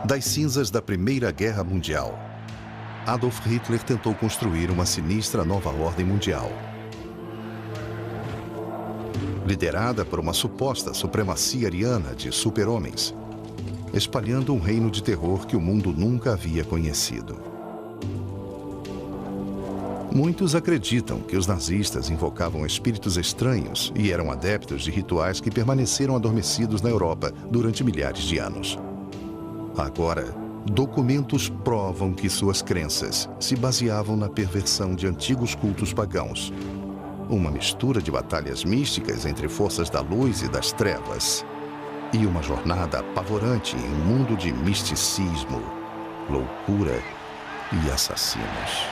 Das cinzas da Primeira Guerra Mundial, Adolf Hitler tentou construir uma sinistra nova ordem mundial. Liderada por uma suposta supremacia ariana de super-homens, espalhando um reino de terror que o mundo nunca havia conhecido. Muitos acreditam que os nazistas invocavam espíritos estranhos e eram adeptos de rituais que permaneceram adormecidos na Europa durante milhares de anos. Agora, documentos provam que suas crenças se baseavam na perversão de antigos cultos pagãos. Uma mistura de batalhas místicas entre forças da luz e das trevas. E uma jornada apavorante em um mundo de misticismo, loucura e assassinos.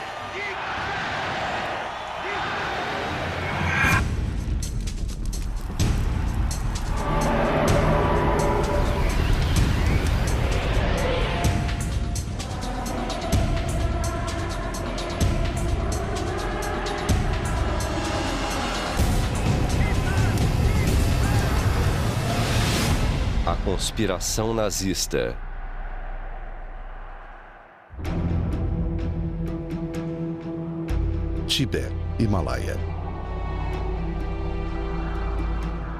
Conspiração nazista. Tibete, Himalaia.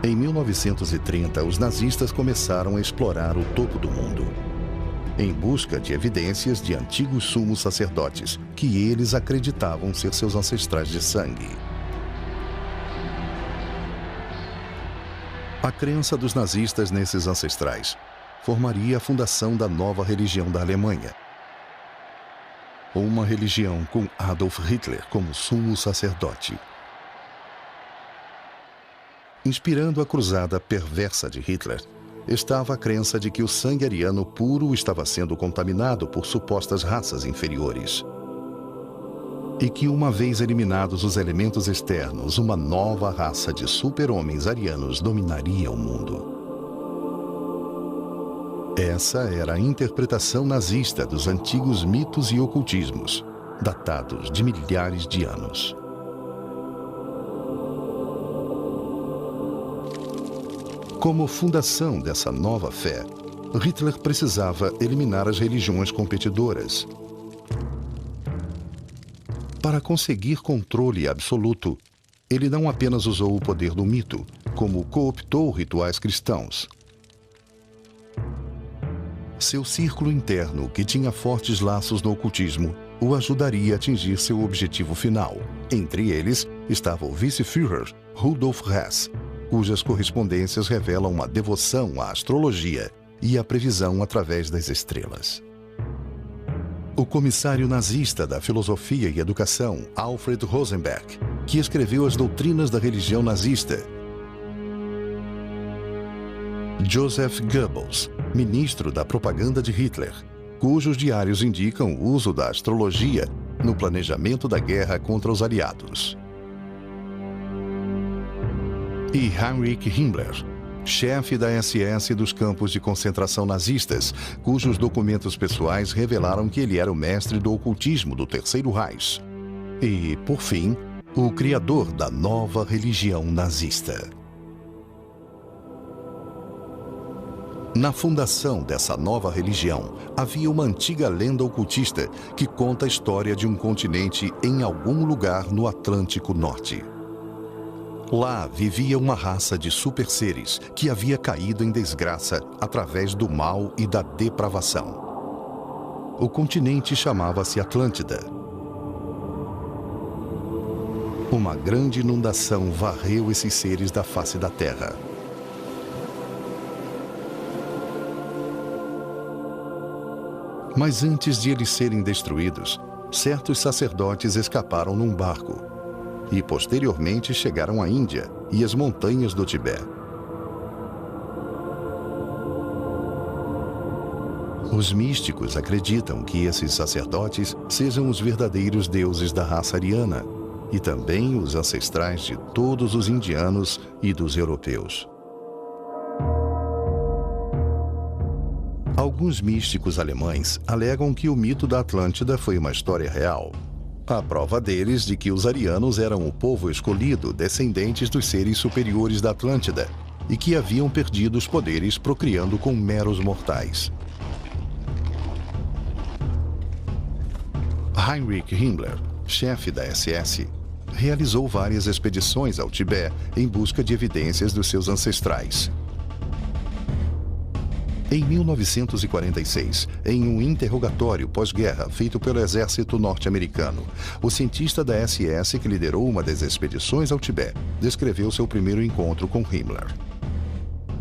Em 1930, os nazistas começaram a explorar o topo do mundo, em busca de evidências de antigos sumos sacerdotes que eles acreditavam ser seus ancestrais de sangue. A crença dos nazistas nesses ancestrais formaria a fundação da nova religião da Alemanha. Uma religião com Adolf Hitler como sumo sacerdote. Inspirando a cruzada perversa de Hitler, estava a crença de que o sangue ariano puro estava sendo contaminado por supostas raças inferiores. E que, uma vez eliminados os elementos externos, uma nova raça de super-homens arianos dominaria o mundo. Essa era a interpretação nazista dos antigos mitos e ocultismos, datados de milhares de anos. Como fundação dessa nova fé, Hitler precisava eliminar as religiões competidoras. Para conseguir controle absoluto, ele não apenas usou o poder do mito, como cooptou rituais cristãos. Seu círculo interno, que tinha fortes laços no ocultismo, o ajudaria a atingir seu objetivo final. Entre eles estava o vice-führer Rudolf Hess, cujas correspondências revelam uma devoção à astrologia e à previsão através das estrelas. O comissário nazista da filosofia e educação, Alfred Rosenberg, que escreveu as doutrinas da religião nazista. Joseph Goebbels, ministro da propaganda de Hitler, cujos diários indicam o uso da astrologia no planejamento da guerra contra os aliados. E Heinrich Himmler, chefe da SS dos campos de concentração nazistas, cujos documentos pessoais revelaram que ele era o mestre do ocultismo do Terceiro Reich. E, por fim, o criador da nova religião nazista. Na fundação dessa nova religião, havia uma antiga lenda ocultista que conta a história de um continente em algum lugar no Atlântico Norte. Lá vivia uma raça de super-seres que havia caído em desgraça através do mal e da depravação. O continente chamava-se Atlântida. Uma grande inundação varreu esses seres da face da terra. Mas antes de eles serem destruídos, certos sacerdotes escaparam num barco. E posteriormente chegaram à Índia e às montanhas do Tibete. Os místicos acreditam que esses sacerdotes sejam os verdadeiros deuses da raça ariana e também os ancestrais de todos os indianos e dos europeus. Alguns místicos alemães alegam que o mito da Atlântida foi uma história real. A prova deles de que os arianos eram o povo escolhido, descendentes dos seres superiores da Atlântida, e que haviam perdido os poderes procriando com meros mortais. Heinrich Himmler, chefe da SS, realizou várias expedições ao Tibete em busca de evidências dos seus ancestrais. Em 1946, em um interrogatório pós-guerra feito pelo exército norte-americano, o cientista da SS que liderou uma das expedições ao Tibete descreveu seu primeiro encontro com Himmler.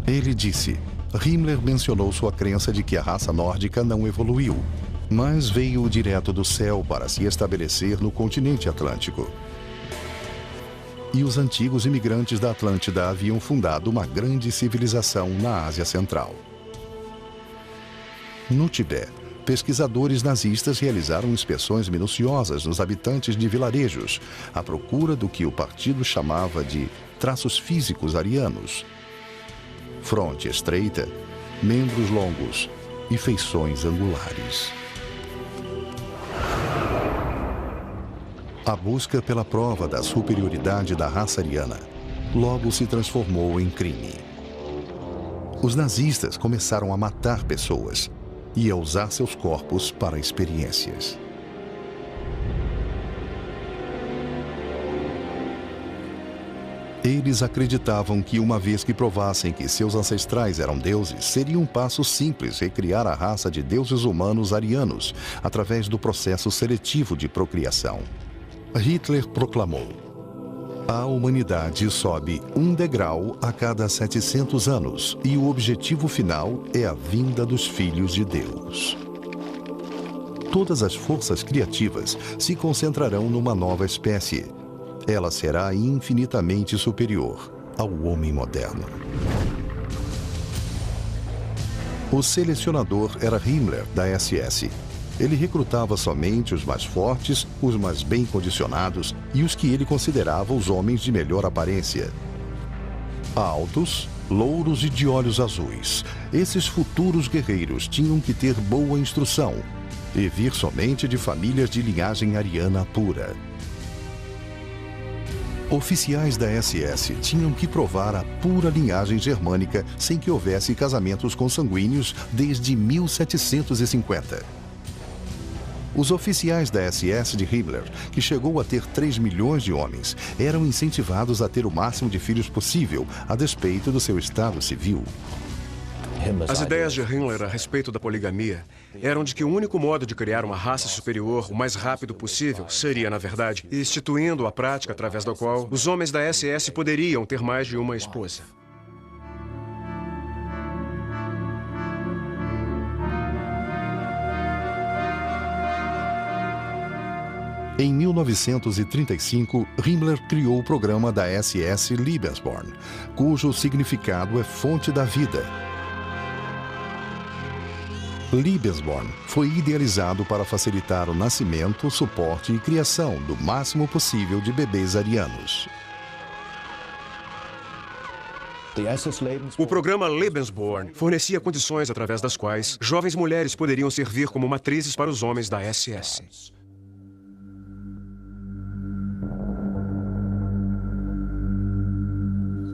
Ele disse: Himmler mencionou sua crença de que a raça nórdica não evoluiu, mas veio direto do céu para se estabelecer no continente atlântico. E os antigos imigrantes da Atlântida haviam fundado uma grande civilização na Ásia Central. No Tibete, pesquisadores nazistas realizaram inspeções minuciosas nos habitantes de vilarejos, à procura do que o partido chamava de traços físicos arianos: fronte estreita, membros longos e feições angulares. A busca pela prova da superioridade da raça ariana logo se transformou em crime. Os nazistas começaram a matar pessoas e a usar seus corpos para experiências. Eles acreditavam que, uma vez que provassem que seus ancestrais eram deuses, seria um passo simples recriar a raça de deuses humanos arianos através do processo seletivo de procriação. Hitler proclamou: a humanidade sobe um degrau a cada 700 anos e o objetivo final é a vinda dos filhos de Deus. Todas as forças criativas se concentrarão numa nova espécie. Ela será infinitamente superior ao homem moderno. O selecionador era Himmler, da SS. Ele recrutava somente os mais fortes, os mais bem condicionados e os que ele considerava os homens de melhor aparência. Altos, louros e de olhos azuis, esses futuros guerreiros tinham que ter boa instrução e vir somente de famílias de linhagem ariana pura. Oficiais da SS tinham que provar a pura linhagem germânica sem que houvesse casamentos consanguíneos desde 1750. Os oficiais da SS de Himmler, que chegou a ter 3 milhões de homens, eram incentivados a ter o máximo de filhos possível, a despeito do seu estado civil. As ideias de Himmler a respeito da poligamia eram de que o único modo de criar uma raça superior o mais rápido possível seria, na verdade, instituindo a prática através da qual os homens da SS poderiam ter mais de uma esposa. Em 1935, Himmler criou o programa da SS Lebensborn, cujo significado é fonte da vida. Lebensborn foi idealizado para facilitar o nascimento, suporte e criação do máximo possível de bebês arianos. O programa Lebensborn fornecia condições através das quais jovens mulheres poderiam servir como matrizes para os homens da SS.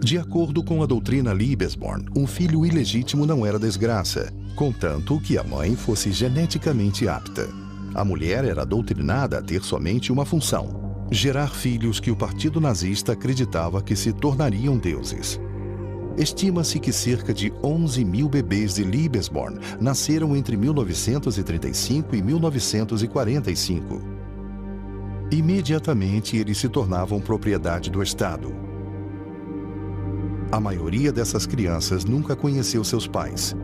De acordo com a doutrina Lebensborn, um filho ilegítimo não era desgraça, contanto que a mãe fosse geneticamente apta. A mulher era doutrinada a ter somente uma função: gerar filhos que o partido nazista acreditava que se tornariam deuses. Estima-se que cerca de 11 mil bebês de Lebensborn nasceram entre 1935 e 1945. Imediatamente, eles se tornavam propriedade do Estado. A maioria dessas crianças nunca conheceu seus pais.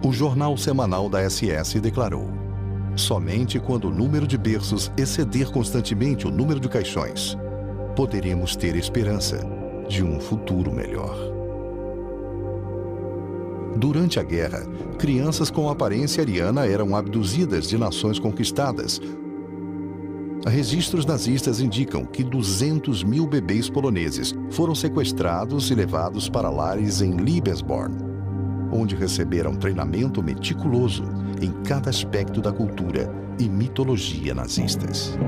O jornal semanal da SS declarou: somente quando o número de berços exceder constantemente o número de caixões, poderemos ter esperança de um futuro melhor. Durante a guerra, crianças com aparência ariana eram abduzidas de nações conquistadas. Registros nazistas indicam que 200 mil bebês poloneses foram sequestrados e levados para lares em Lebensborn, onde receberam treinamento meticuloso em cada aspecto da cultura e mitologia nazistas.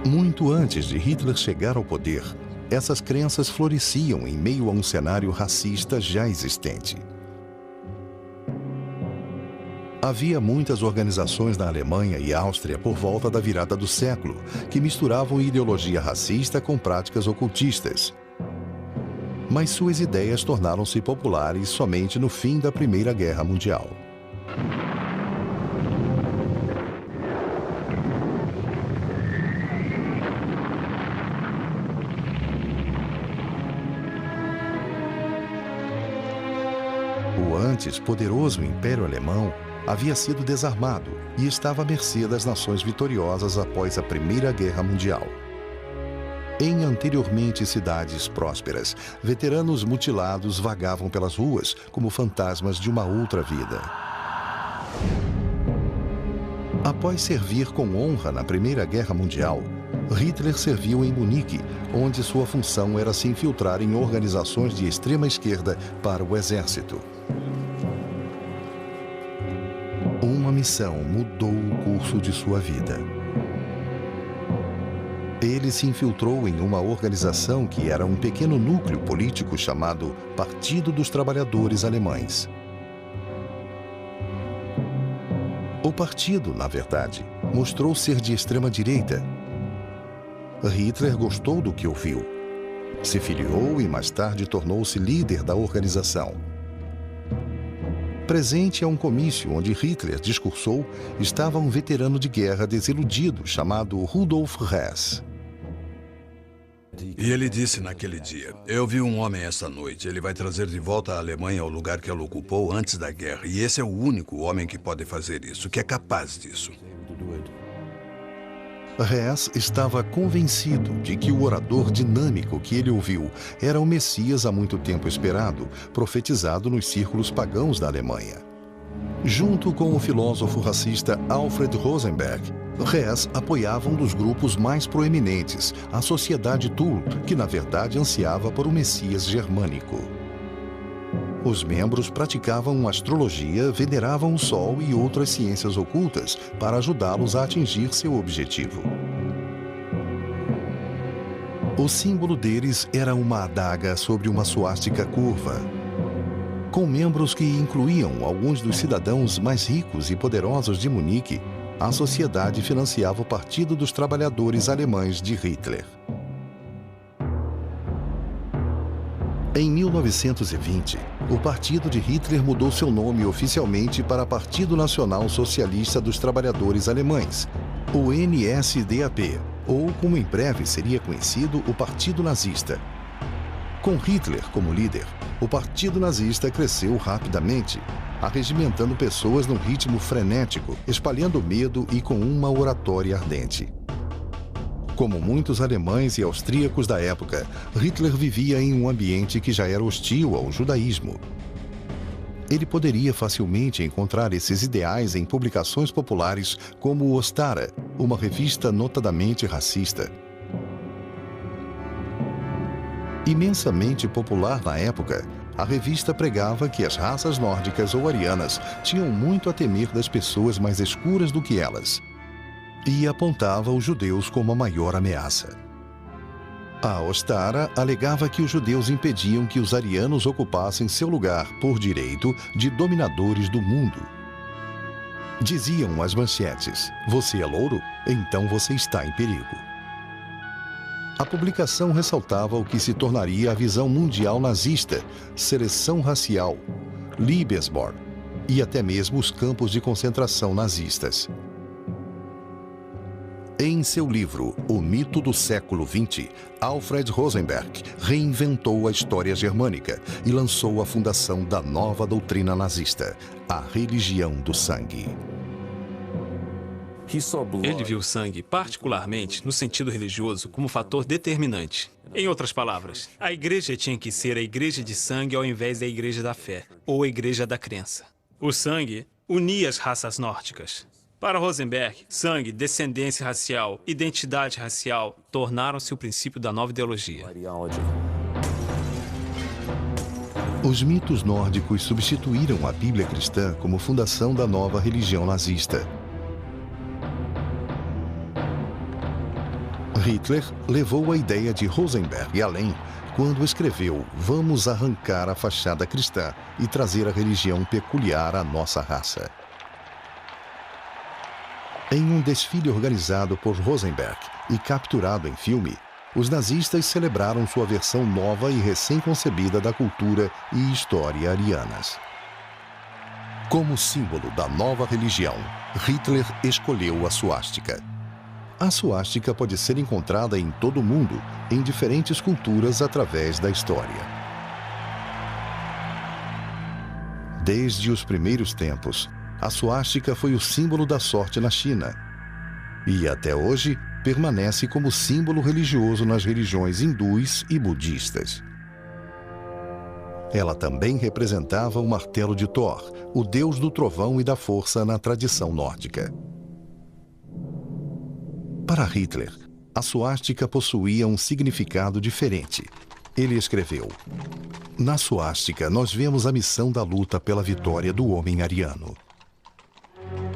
Muito antes de Hitler chegar ao poder, essas crenças floresciam em meio a um cenário racista já existente. Havia muitas organizações na Alemanha e Áustria por volta da virada do século que misturavam ideologia racista com práticas ocultistas. Mas suas ideias tornaram-se populares somente no fim da Primeira Guerra Mundial. O antes poderoso Império Alemão havia sido desarmado e estava à mercê das nações vitoriosas após a Primeira Guerra Mundial. Em anteriormente cidades prósperas, veteranos mutilados vagavam pelas ruas como fantasmas de uma outra vida. Após servir com honra na Primeira Guerra Mundial, Hitler serviu em Munique, onde sua função era se infiltrar em organizações de extrema esquerda para o exército. Uma missão mudou o curso de sua vida. Ele se infiltrou em uma organização que era um pequeno núcleo político chamado Partido dos Trabalhadores Alemães. O partido, na verdade, mostrou ser de extrema-direita. Hitler gostou do que ouviu. Se filiou e mais tarde tornou-se líder da organização. Presente a um comício onde Hitler discursou, estava um veterano de guerra desiludido chamado Rudolf Hess. E ele disse naquele dia: eu vi um homem esta noite, ele vai trazer de volta a Alemanha ao lugar que ela ocupou antes da guerra. E esse é o único homem que pode fazer isso, que é capaz disso. Hess estava convencido de que o orador dinâmico que ele ouviu era o Messias há muito tempo esperado, profetizado nos círculos pagãos da Alemanha. Junto com o filósofo racista Alfred Rosenberg, Hess apoiava um dos grupos mais proeminentes, a Sociedade Thule, que na verdade ansiava por um Messias germânico. Os membros praticavam astrologia, veneravam o Sol e outras ciências ocultas para ajudá-los a atingir seu objetivo. O símbolo deles era uma adaga sobre uma suástica curva. Com membros que incluíam alguns dos cidadãos mais ricos e poderosos de Munique, a sociedade financiava o Partido dos Trabalhadores Alemães de Hitler. Em 1920, o partido de Hitler mudou seu nome oficialmente para Partido Nacional Socialista dos Trabalhadores Alemães, o NSDAP, ou como em breve seria conhecido, o Partido Nazista. Com Hitler como líder, o Partido Nazista cresceu rapidamente, arregimentando pessoas num ritmo frenético, espalhando medo e com uma oratória ardente. Como muitos alemães e austríacos da época, Hitler vivia em um ambiente que já era hostil ao judaísmo. Ele poderia facilmente encontrar esses ideais em publicações populares como o Ostara, uma revista notadamente racista. Imensamente popular na época, a revista pregava que as raças nórdicas ou arianas tinham muito a temer das pessoas mais escuras do que elas, e apontava os judeus como a maior ameaça. A Ostara alegava que os judeus impediam que os arianos ocupassem seu lugar por direito de dominadores do mundo. Diziam as manchetes: "Você é louro? Então você está em perigo." A publicação ressaltava o que se tornaria a visão mundial nazista, seleção racial, Liebesborn e até mesmo os campos de concentração nazistas. Em seu livro O Mito do Século XX, Alfred Rosenberg reinventou a história germânica e lançou a fundação da nova doutrina nazista, a religião do sangue. Ele viu o sangue, particularmente no sentido religioso, como fator determinante. Em outras palavras, a igreja tinha que ser a igreja de sangue ao invés da igreja da fé, ou a igreja da crença. O sangue unia as raças nórdicas. Para Rosenberg, sangue, descendência racial, identidade racial tornaram-se o princípio da nova ideologia. Os mitos nórdicos substituíram a Bíblia cristã como fundação da nova religião nazista. Hitler levou a ideia de Rosenberg além quando escreveu: "Vamos arrancar a fachada cristã e trazer a religião peculiar à nossa raça." Em um desfile organizado por Rosenberg e capturado em filme, os nazistas celebraram sua versão nova e recém-concebida da cultura e história arianas. Como símbolo da nova religião, Hitler escolheu a suástica. A suástica pode ser encontrada em todo o mundo, em diferentes culturas através da história. Desde os primeiros tempos, a suástica foi o símbolo da sorte na China. E até hoje, permanece como símbolo religioso nas religiões hindus e budistas. Ela também representava o martelo de Thor, o deus do trovão e da força na tradição nórdica. Para Hitler, a suástica possuía um significado diferente. Ele escreveu: "Na suástica, nós vemos a missão da luta pela vitória do homem ariano."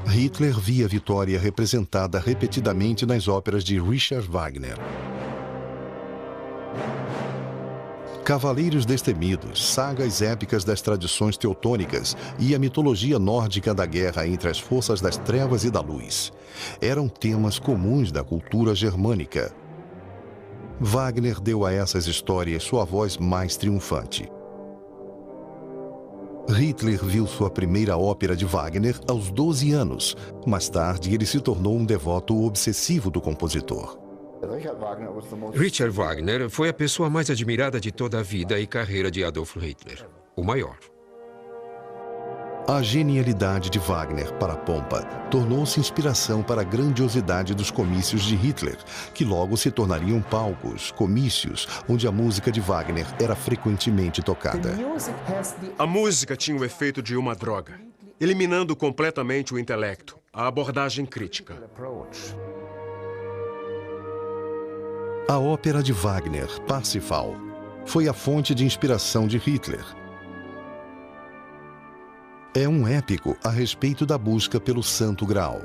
Hitler via a vitória representada repetidamente nas óperas de Richard Wagner. Cavaleiros destemidos, sagas épicas das tradições teutônicas e a mitologia nórdica da guerra entre as forças das trevas e da luz eram temas comuns da cultura germânica. Wagner deu a essas histórias sua voz mais triunfante. Hitler viu sua primeira ópera de Wagner aos 12 anos. Mais tarde, ele se tornou um devoto obsessivo do compositor. Richard Wagner foi a pessoa mais admirada de toda a vida e carreira de Adolf Hitler, o maior. A genialidade de Wagner para a pompa tornou-se inspiração para a grandiosidade dos comícios de Hitler, que logo se tornariam palcos, comícios, onde a música de Wagner era frequentemente tocada. A música tinha o efeito de uma droga, eliminando completamente o intelecto, a abordagem crítica. A ópera de Wagner, Parsifal, foi a fonte de inspiração de Hitler. É um épico a respeito da busca pelo Santo Graal.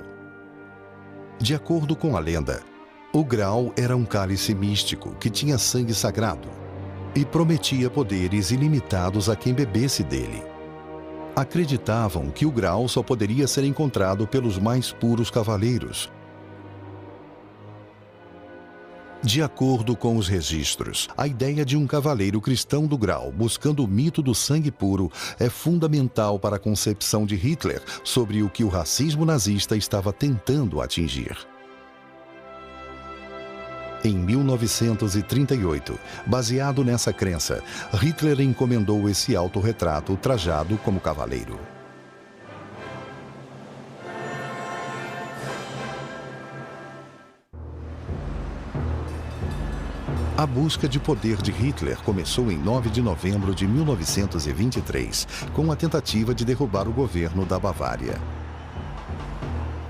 De acordo com a lenda, o Graal era um cálice místico que tinha sangue sagrado e prometia poderes ilimitados a quem bebesse dele. Acreditavam que o Graal só poderia ser encontrado pelos mais puros cavaleiros. De acordo com os registros, a ideia de um cavaleiro cristão do Graal buscando o mito do sangue puro é fundamental para a concepção de Hitler sobre o que o racismo nazista estava tentando atingir. Em 1938, baseado nessa crença, Hitler encomendou esse autorretrato trajado como cavaleiro. A busca de poder de Hitler começou em 9 de novembro de 1923, com a tentativa de derrubar o governo da Bavária.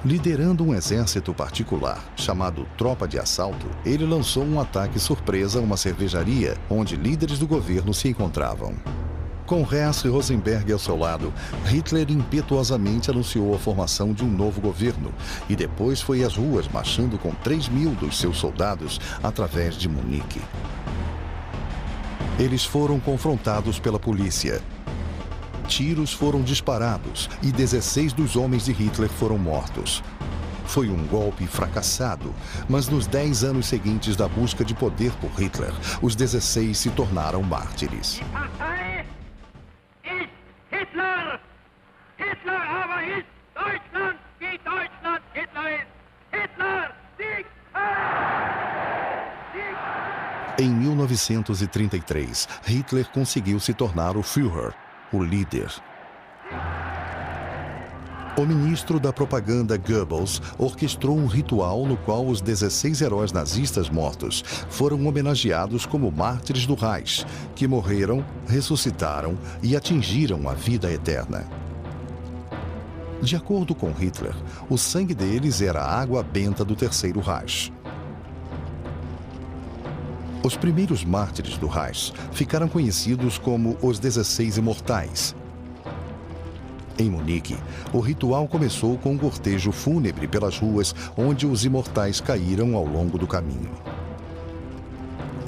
Liderando um exército particular, chamado Tropa de Assalto, ele lançou um ataque surpresa a uma cervejaria, onde líderes do governo se encontravam. Com Hess e Rosenberg ao seu lado, Hitler impetuosamente anunciou a formação de um novo governo e depois foi às ruas marchando com 3.000 dos seus soldados através de Munique. Eles foram confrontados pela polícia. Tiros foram disparados e 16 dos homens de Hitler foram mortos. Foi um golpe fracassado, mas nos 10 anos seguintes da busca de poder por Hitler, os 16 se tornaram mártires. Hitler! Hitler aber ist Deutschland, wie Deutschland Hitler ist! Hitler! Sieg! Sieg! Em 1933, Hitler conseguiu se tornar o Führer, o líder. O ministro da propaganda Goebbels orquestrou um ritual no qual os 16 heróis nazistas mortos foram homenageados como mártires do Reich, que morreram, ressuscitaram e atingiram a vida eterna. De acordo com Hitler, o sangue deles era a água benta do Terceiro Reich. Os primeiros mártires do Reich ficaram conhecidos como os 16 Imortais. Em Munique, o ritual começou com um cortejo fúnebre pelas ruas onde os imortais caíram ao longo do caminho.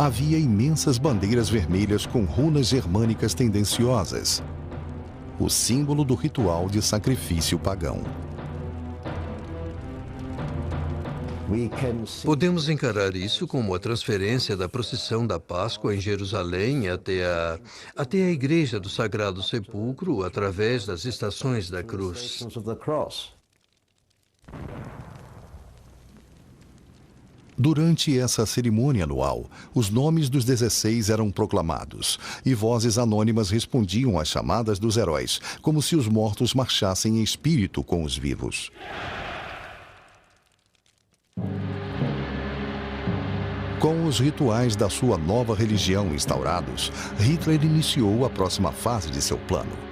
havia imensas bandeiras vermelhas com runas germânicas tendenciosas, o símbolo do ritual de sacrifício pagão. Podemos encarar isso como a transferência da procissão da Páscoa em Jerusalém até a Igreja do Sagrado Sepulcro através das estações da cruz. Durante essa cerimônia anual, os nomes dos 16 eram proclamados e vozes anônimas respondiam às chamadas dos heróis, como se os mortos marchassem em espírito com os vivos. Com os rituais da sua nova religião instaurados, Hitler iniciou a próxima fase de seu plano.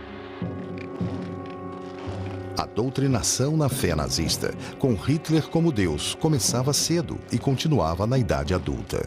A doutrinação na fé nazista, com Hitler como Deus, começava cedo e continuava na idade adulta.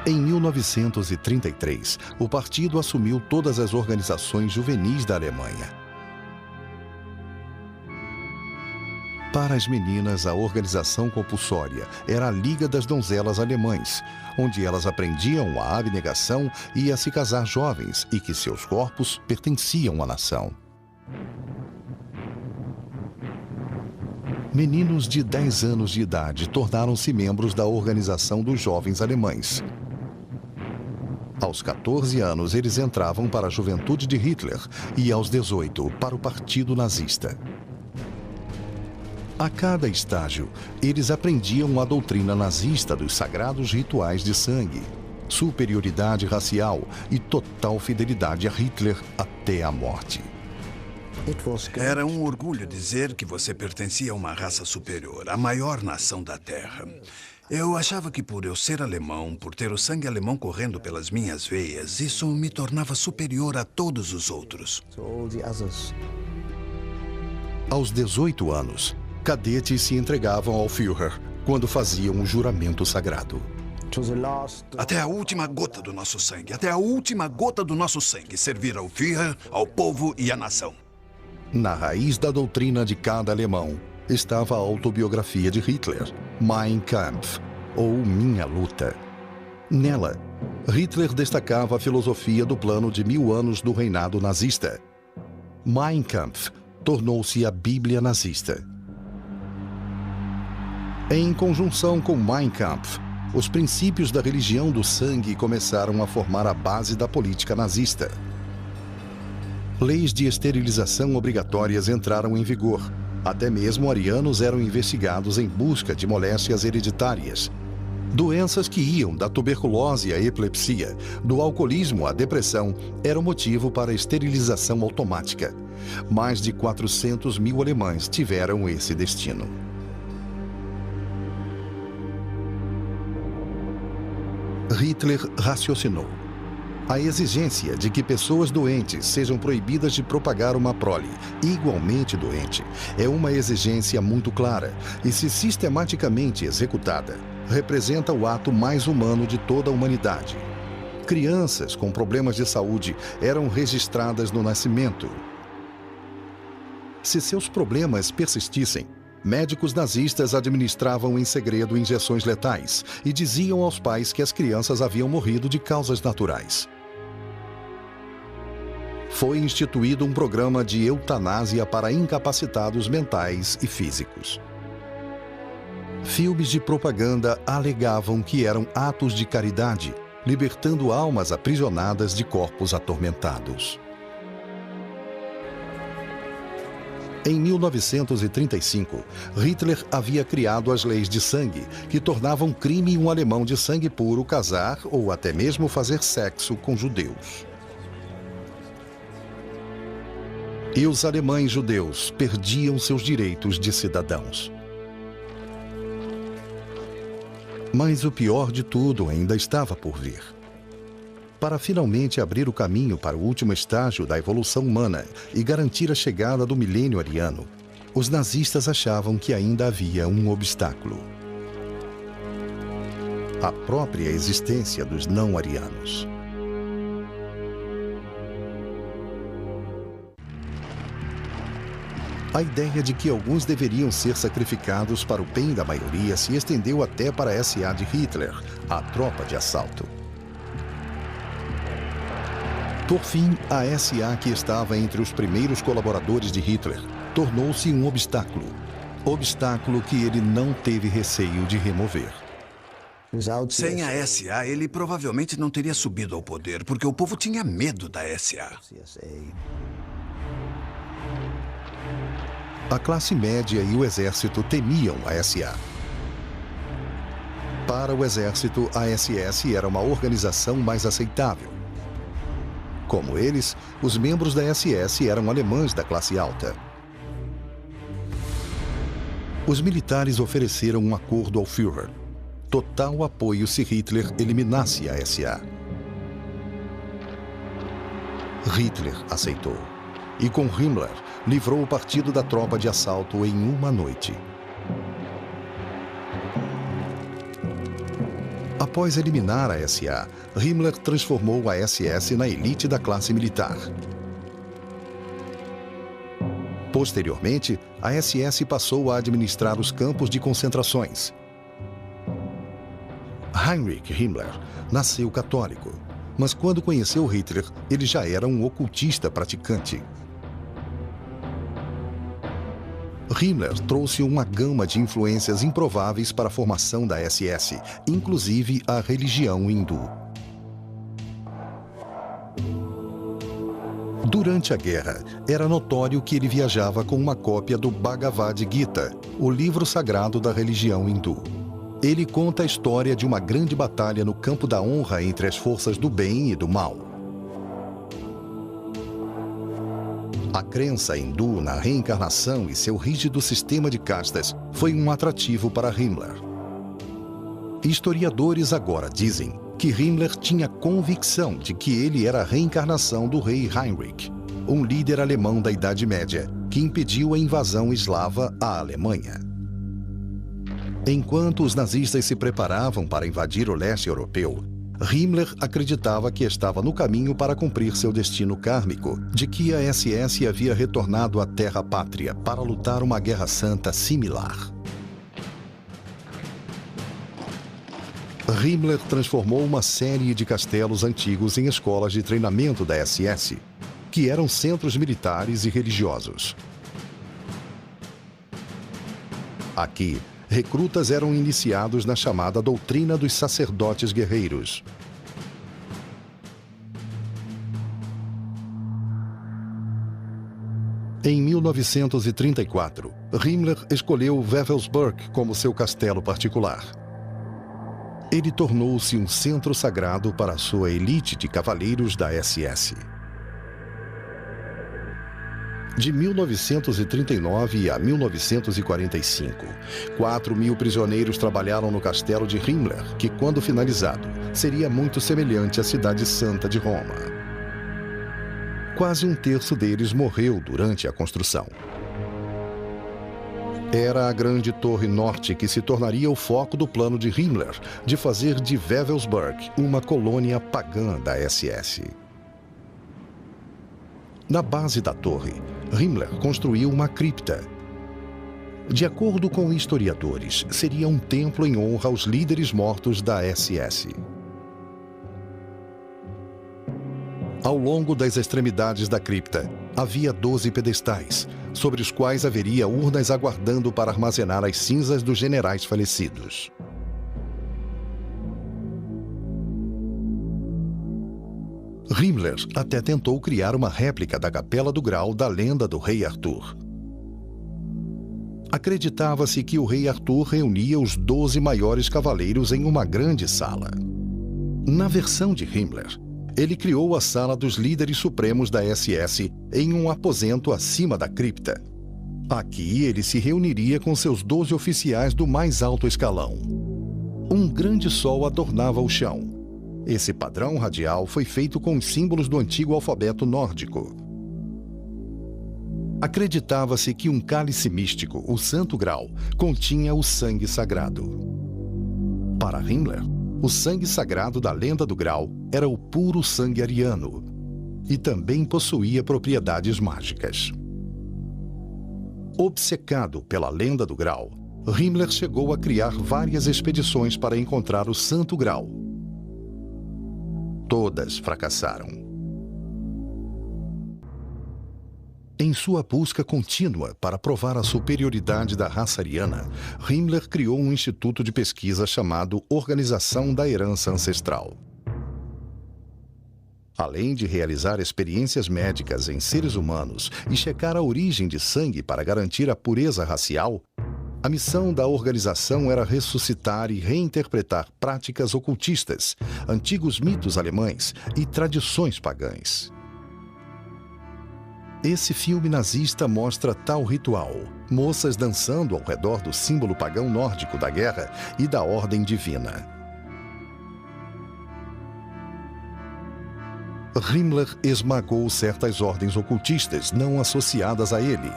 Em 1933, o partido assumiu todas as organizações juvenis da Alemanha. Para as meninas, a organização compulsória era a Liga das Donzelas Alemães, onde elas aprendiam a abnegação e a se casar jovens e que seus corpos pertenciam à nação. Meninos de 10 anos de idade tornaram-se membros da Organização dos Jovens Alemães. Aos 14 anos, eles entravam para a juventude de Hitler e, aos 18, para o Partido Nazista. A cada estágio, eles aprendiam a doutrina nazista dos sagrados rituais de sangue, superioridade racial e total fidelidade a Hitler até a morte. Era um orgulho dizer que você pertencia a uma raça superior, a maior nação da Terra. Eu achava que por eu ser alemão, por ter o sangue alemão correndo pelas minhas veias, isso me tornava superior a todos os outros. Aos 18 anos, cadetes se entregavam ao Führer quando faziam o juramento sagrado. Até a última gota do nosso sangue, até a última gota do nosso sangue, servir ao Führer, ao povo e à nação. Na raiz da doutrina de cada alemão estava a autobiografia de Hitler, Mein Kampf, ou Minha Luta. Nela, Hitler destacava a filosofia do plano de 1000 anos do reinado nazista. Mein Kampf tornou-se a Bíblia nazista. Em conjunção com Mein Kampf, os princípios da religião do sangue começaram a formar a base da política nazista. Leis de esterilização obrigatórias entraram em vigor. Até mesmo arianos eram investigados em busca de moléstias hereditárias. Doenças que iam da tuberculose à epilepsia, do alcoolismo à depressão, eram motivo para a esterilização automática. Mais de 400 mil alemães tiveram esse destino. Hitler raciocinou. A exigência de que pessoas doentes sejam proibidas de propagar uma prole igualmente doente é uma exigência muito clara e, se sistematicamente executada, representa o ato mais humano de toda a humanidade. Crianças com problemas de saúde eram registradas no nascimento. Se seus problemas persistissem, médicos nazistas administravam em segredo injeções letais e diziam aos pais que as crianças haviam morrido de causas naturais. Foi instituído um programa de eutanásia para incapacitados mentais e físicos. Filmes de propaganda alegavam que eram atos de caridade, libertando almas aprisionadas de corpos atormentados. Em 1935, Hitler havia criado as leis de sangue, que tornavam crime um alemão de sangue puro casar ou até mesmo fazer sexo com judeus. E os alemães judeus perdiam seus direitos de cidadãos. Mas o pior de tudo ainda estava por vir. Para finalmente abrir o caminho para o último estágio da evolução humana e garantir a chegada do milênio ariano, os nazistas achavam que ainda havia um obstáculo: a própria existência dos não-arianos. A ideia de que alguns deveriam ser sacrificados para o bem da maioria se estendeu até para a SA de Hitler, a tropa de assalto. Por fim, a SA, que estava entre os primeiros colaboradores de Hitler, tornou-se um obstáculo que ele não teve receio de remover. Sem a SA, ele provavelmente não teria subido ao poder, porque o povo tinha medo da SA. A classe média e o exército temiam a SA. Para o exército, a SS era uma organização mais aceitável. Como eles, os membros da SS eram alemães da classe alta. Os militares ofereceram um acordo ao Führer: total apoio se Hitler eliminasse a SA. Hitler aceitou. E com Himmler, livrou o partido da tropa de assalto em uma noite. Após eliminar a SA, Himmler transformou a SS na elite da classe militar. Posteriormente, a SS passou a administrar os campos de concentrações. Heinrich Himmler nasceu católico, mas quando conheceu Hitler, ele já era um ocultista praticante. Himmler trouxe uma gama de influências improváveis para a formação da SS, inclusive a religião hindu. Durante a guerra, era notório que ele viajava com uma cópia do Bhagavad Gita, o livro sagrado da religião hindu. Ele conta a história de uma grande batalha no campo da honra entre as forças do bem e do mal. A crença hindu na reencarnação e seu rígido sistema de castas foi um atrativo para Himmler. Historiadores agora dizem que Himmler tinha convicção de que ele era a reencarnação do rei Heinrich, um líder alemão da Idade Média que impediu a invasão eslava à Alemanha. Enquanto os nazistas se preparavam para invadir o leste europeu, Himmler acreditava que estava no caminho para cumprir seu destino kármico, de que a SS havia retornado à terra-pátria para lutar uma guerra santa similar. Himmler transformou uma série de castelos antigos em escolas de treinamento da SS, que eram centros militares e religiosos. Aqui, recrutas eram iniciados na chamada doutrina dos sacerdotes guerreiros. Em 1934, Himmler escolheu Wewelsburg como seu castelo particular. Ele tornou-se um centro sagrado para a sua elite de cavaleiros da SS. De 1939 a 1945, 4.000 prisioneiros trabalharam no castelo de Himmler, que, quando finalizado, seria muito semelhante à Cidade Santa de Roma. Quase um terço deles morreu durante a construção. Era a grande Torre Norte que se tornaria o foco do plano de Himmler de fazer de Wewelsburg uma colônia pagã da SS. Na base da torre, Himmler construiu uma cripta. De acordo com historiadores, seria um templo em honra aos líderes mortos da SS. Ao longo das extremidades da cripta, havia 12 pedestais, sobre os quais haveria urnas aguardando para armazenar as cinzas dos generais falecidos. Himmler até tentou criar uma réplica da Capela do Grau da lenda do rei Arthur. Acreditava-se que o rei Arthur reunia os 12 maiores cavaleiros em uma grande sala. Na versão de Himmler, ele criou a sala dos líderes supremos da SS em um aposento acima da cripta. Aqui ele se reuniria com seus 12 oficiais do mais alto escalão. Um grande sol adornava o chão, Esse padrão radial foi feito com os símbolos do antigo alfabeto nórdico. Acreditava-se que um cálice místico, o Santo Graal, continha o sangue sagrado. Para Himmler, o sangue sagrado da lenda do Graal era o puro sangue ariano e também possuía propriedades mágicas. Obcecado pela lenda do Graal, Himmler chegou a criar várias expedições para encontrar o Santo Graal. Todas fracassaram. Em sua busca contínua para provar a superioridade da raça ariana, Himmler criou um instituto de pesquisa chamado Organização da Herança Ancestral. Além de realizar experiências médicas em seres humanos e checar a origem de sangue para garantir a pureza racial, a missão da organização era ressuscitar e reinterpretar práticas ocultistas, antigos mitos alemães e tradições pagãs. Esse filme nazista mostra tal ritual: moças dançando ao redor do símbolo pagão nórdico da guerra e da ordem divina. Himmler esmagou certas ordens ocultistas não associadas a ele,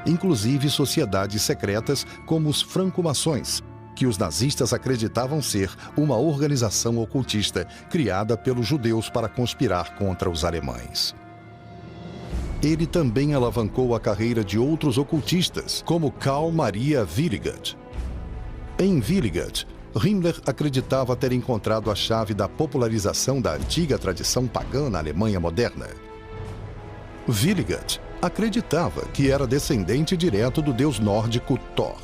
inclusive sociedades secretas como os franco-maçons, que os nazistas acreditavam ser uma organização ocultista criada pelos judeus para conspirar contra os alemães. Ele também alavancou a carreira de outros ocultistas, como Carl Maria Willigott. Em Willigott, Himmler acreditava ter encontrado a chave da popularização da antiga tradição pagã na Alemanha moderna. Willigott acreditava que era descendente direto do deus nórdico Thor.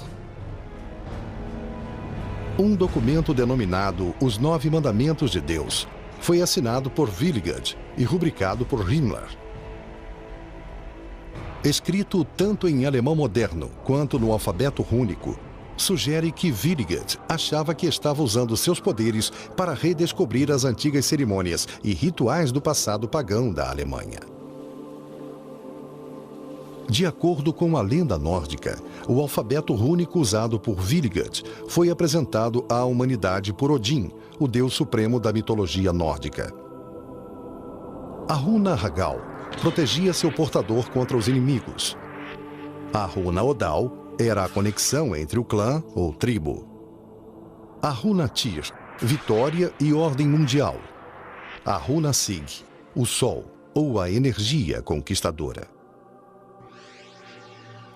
Um documento denominado Os 9 Mandamentos de Deus foi assinado por Willigott e rubricado por Himmler. Escrito tanto em alemão moderno quanto no alfabeto rúnico, sugere que Willigott achava que estava usando seus poderes para redescobrir as antigas cerimônias e rituais do passado pagão da Alemanha. De acordo com a lenda nórdica, o alfabeto rúnico usado por Willigott foi apresentado à humanidade por Odin, o deus supremo da mitologia nórdica. A runa Hagal protegia seu portador contra os inimigos. A runa Odal era a conexão entre o clã ou tribo. A runa Tyr, vitória e ordem mundial. A runa Sig, o sol ou a energia conquistadora.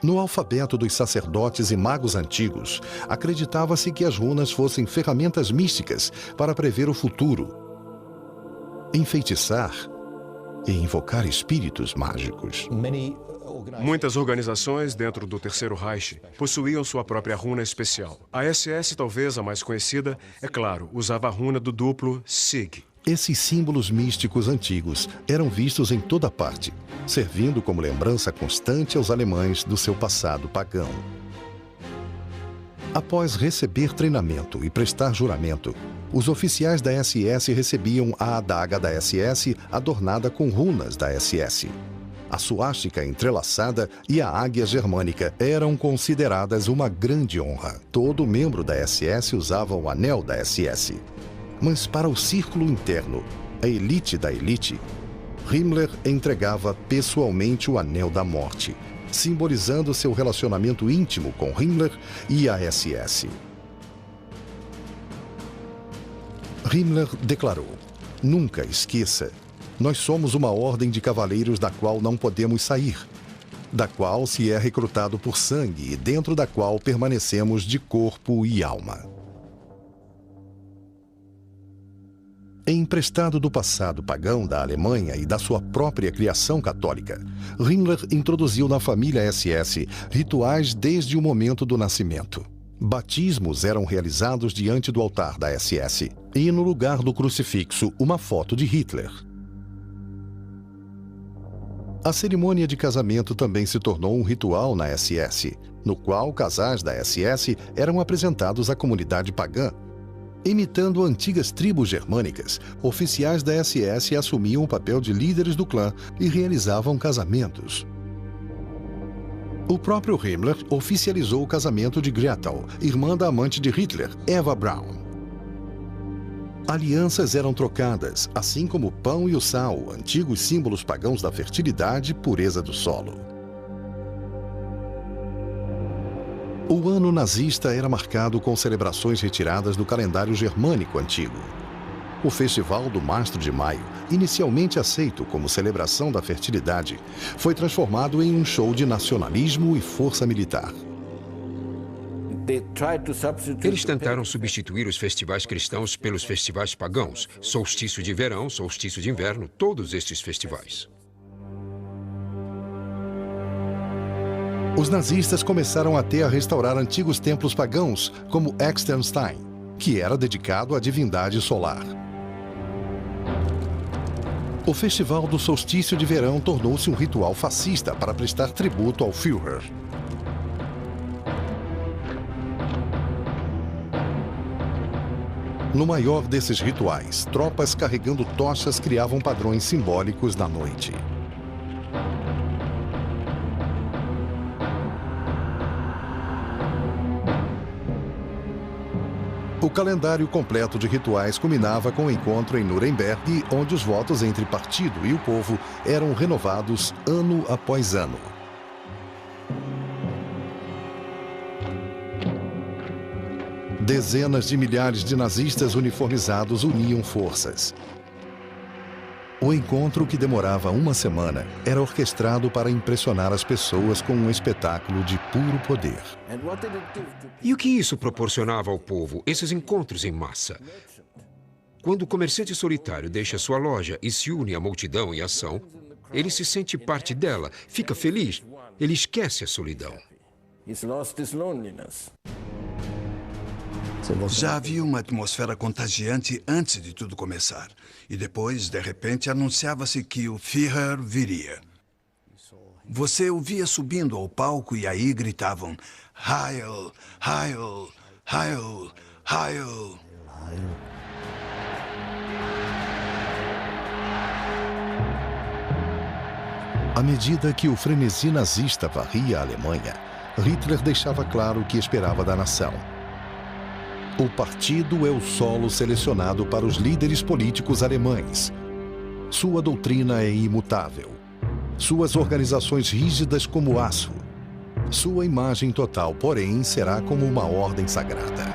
No alfabeto dos sacerdotes e magos antigos, acreditava-se que as runas fossem ferramentas místicas para prever o futuro, enfeitiçar e invocar espíritos mágicos. Muitas organizações dentro do Terceiro Reich possuíam sua própria runa especial. A SS, talvez a mais conhecida, é claro, usava a runa do duplo Sig. Esses símbolos místicos antigos eram vistos em toda parte, servindo como lembrança constante aos alemães do seu passado pagão. Após receber treinamento e prestar juramento, os oficiais da SS recebiam a adaga da SS adornada com runas da SS. A suástica entrelaçada e a águia germânica eram consideradas uma grande honra. Todo membro da SS usava o anel da SS. Mas para o círculo interno, a elite da elite, Himmler entregava pessoalmente o anel da morte, simbolizando seu relacionamento íntimo com Himmler e a SS. Himmler declarou: "Nunca esqueça, nós somos uma ordem de cavaleiros da qual não podemos sair, da qual se é recrutado por sangue e dentro da qual permanecemos de corpo e alma." Emprestado do passado pagão da Alemanha e da sua própria criação católica, Himmler introduziu na família SS rituais desde o momento do nascimento. Batismos eram realizados diante do altar da SS e, no lugar do crucifixo, uma foto de Hitler. A cerimônia de casamento também se tornou um ritual na SS, no qual casais da SS eram apresentados à comunidade pagã. Imitando antigas tribos germânicas, oficiais da SS assumiam o papel de líderes do clã e realizavam casamentos. O próprio Himmler oficializou o casamento de Gretel, irmã da amante de Hitler, Eva Braun. Alianças eram trocadas, assim como o pão e o sal, antigos símbolos pagãos da fertilidade e pureza do solo. O ano nazista era marcado com celebrações retiradas do calendário germânico antigo. O Festival do Mastro de Maio, inicialmente aceito como celebração da fertilidade, foi transformado em um show de nacionalismo e força militar. Eles tentaram substituir os festivais cristãos pelos festivais pagãos, solstício de verão, solstício de inverno, todos estes festivais. Os nazistas começaram até a restaurar antigos templos pagãos, como Externstein, que era dedicado à divindade solar. O Festival do Solstício de Verão tornou-se um ritual fascista para prestar tributo ao Führer. No maior desses rituais, tropas carregando tochas criavam padrões simbólicos na noite. O calendário completo de rituais culminava com o encontro em Nuremberg, onde os votos entre partido e o povo eram renovados ano após ano. Dezenas de milhares de nazistas uniformizados uniam forças. O encontro, que demorava uma semana, era orquestrado para impressionar as pessoas com um espetáculo de puro poder. E o que isso proporcionava ao povo, esses encontros em massa? Quando o comerciante solitário deixa sua loja e se une à multidão em ação, ele se sente parte dela, fica feliz, ele esquece a solidão. Já havia uma atmosfera contagiante antes de tudo começar. E depois, de repente, anunciava-se que o Führer viria. Você o via subindo ao palco e aí gritavam Heil, Heil, Heil, Heil. À medida que o frenesi nazista varria a Alemanha, Hitler deixava claro o que esperava da nação. O partido é o solo selecionado para os líderes políticos alemães. Sua doutrina é imutável. Suas organizações rígidas como aço. Sua imagem total, porém, será como uma ordem sagrada.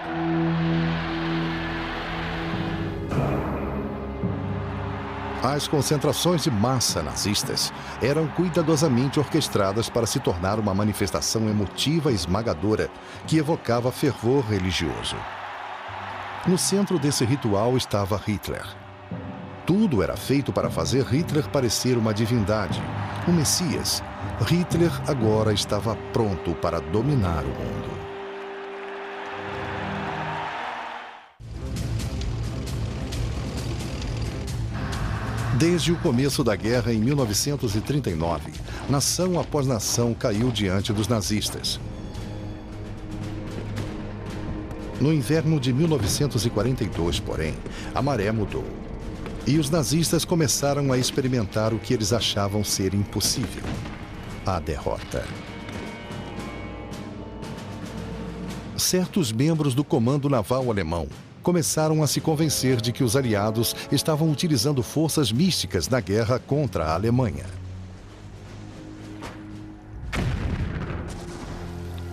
As concentrações de massa nazistas eram cuidadosamente orquestradas para se tornar uma manifestação emotiva e esmagadora que evocava fervor religioso. No centro desse ritual estava Hitler. Tudo era feito para fazer Hitler parecer uma divindade, um Messias. Hitler agora estava pronto para dominar o mundo. Desde o começo da guerra em 1939, nação após nação caiu diante dos nazistas. No inverno de 1942, porém, a maré mudou. E os nazistas começaram a experimentar o que eles achavam ser impossível: a derrota. Certos membros do comando naval alemão começaram a se convencer de que os aliados estavam utilizando forças místicas na guerra contra a Alemanha.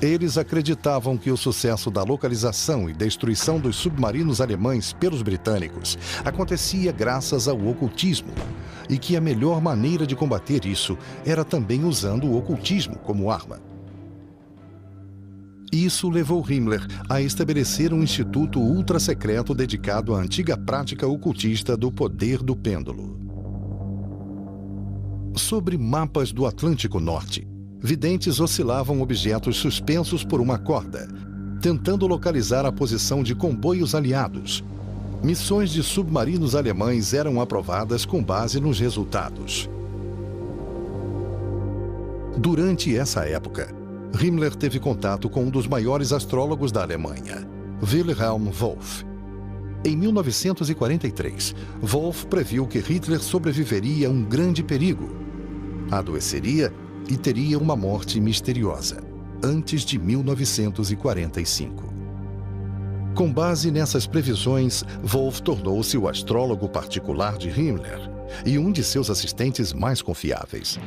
Eles acreditavam que o sucesso da localização e destruição dos submarinos alemães pelos britânicos acontecia graças ao ocultismo e que a melhor maneira de combater isso era também usando o ocultismo como arma. Isso levou Himmler a estabelecer um instituto ultra-secreto dedicado à antiga prática ocultista do poder do pêndulo. Sobre mapas do Atlântico Norte, videntes oscilavam objetos suspensos por uma corda, tentando localizar a posição de comboios aliados. Missões de submarinos alemães eram aprovadas com base nos resultados. Durante essa época, Himmler teve contato com um dos maiores astrólogos da Alemanha, Wilhelm Wolff. Em 1943, Wolff previu que Hitler sobreviveria a um grande perigo. Adoeceria e teria uma morte misteriosa, antes de 1945. Com base nessas previsões, Wolff tornou-se o astrólogo particular de Himmler e um de seus assistentes mais confiáveis.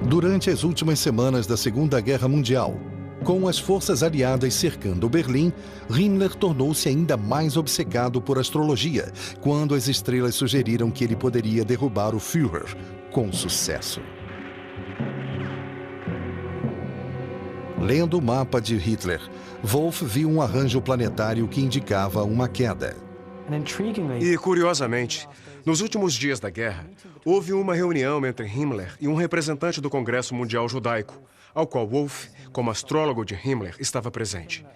Durante as últimas semanas da Segunda Guerra Mundial, com as forças aliadas cercando Berlim, Himmler tornou-se ainda mais obcecado por astrologia, quando as estrelas sugeriram que ele poderia derrubar o Führer com sucesso. Lendo o mapa de Hitler, Wolff viu um arranjo planetário que indicava uma queda. E, curiosamente, nos últimos dias da guerra, houve uma reunião entre Himmler e um representante do Congresso Mundial Judaico, ao qual Wolff, como astrólogo de Himmler, estava presente.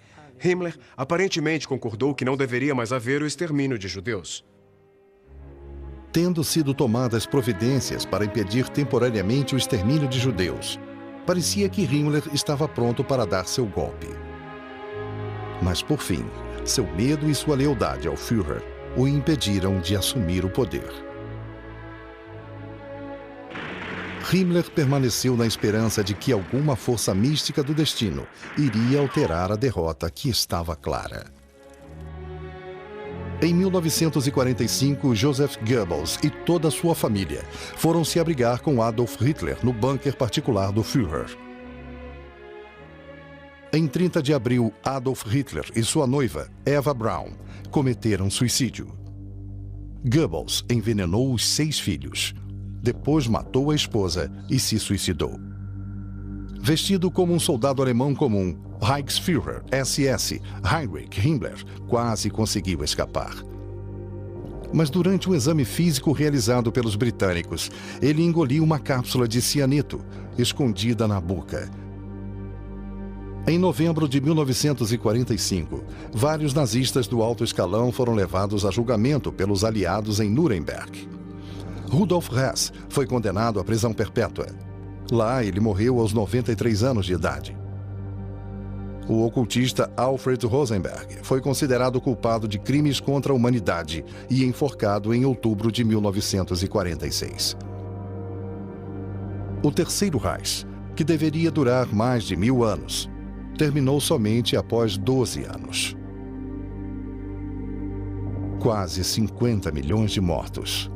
Himmler aparentemente concordou que não deveria mais haver o extermínio de judeus. Tendo sido tomadas providências para impedir temporariamente o extermínio de judeus, parecia que Himmler estava pronto para dar seu golpe. Mas, por fim, seu medo e sua lealdade ao Führer o impediram de assumir o poder. Himmler permaneceu na esperança de que alguma força mística do destino iria alterar a derrota que estava clara. Em 1945, Joseph Goebbels e toda a sua família foram se abrigar com Adolf Hitler no bunker particular do Führer. Em 30 de abril, Adolf Hitler e sua noiva, Eva Braun, cometeram suicídio. Goebbels envenenou os 6 filhos. Depois matou a esposa e se suicidou. Vestido como um soldado alemão comum, Reichsführer SS Heinrich Himmler quase conseguiu escapar. Mas durante um exame físico realizado pelos britânicos, ele engoliu uma cápsula de cianeto escondida na boca. Em novembro de 1945, vários nazistas do alto escalão foram levados a julgamento pelos aliados em Nuremberg. Rudolf Hess foi condenado à prisão perpétua. Lá, ele morreu aos 93 anos de idade. O ocultista Alfred Rosenberg foi considerado culpado de crimes contra a humanidade e enforcado em outubro de 1946. O Terceiro Reich, que deveria durar mais de 1000 anos, terminou somente após 12 anos. Quase 50 milhões de mortos.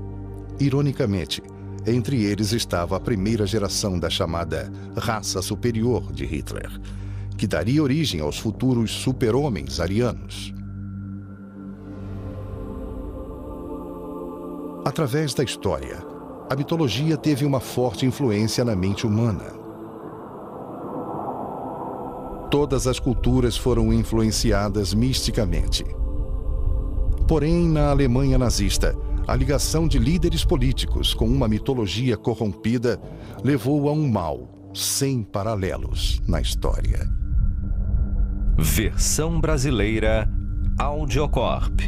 Ironicamente, entre eles estava a primeira geração da chamada raça superior de Hitler, que daria origem aos futuros super-homens arianos. Através da história, a mitologia teve uma forte influência na mente humana. Todas as culturas foram influenciadas misticamente. Porém, na Alemanha nazista, a ligação de líderes políticos com uma mitologia corrompida levou a um mal sem paralelos na história. Versão brasileira Audiocorp.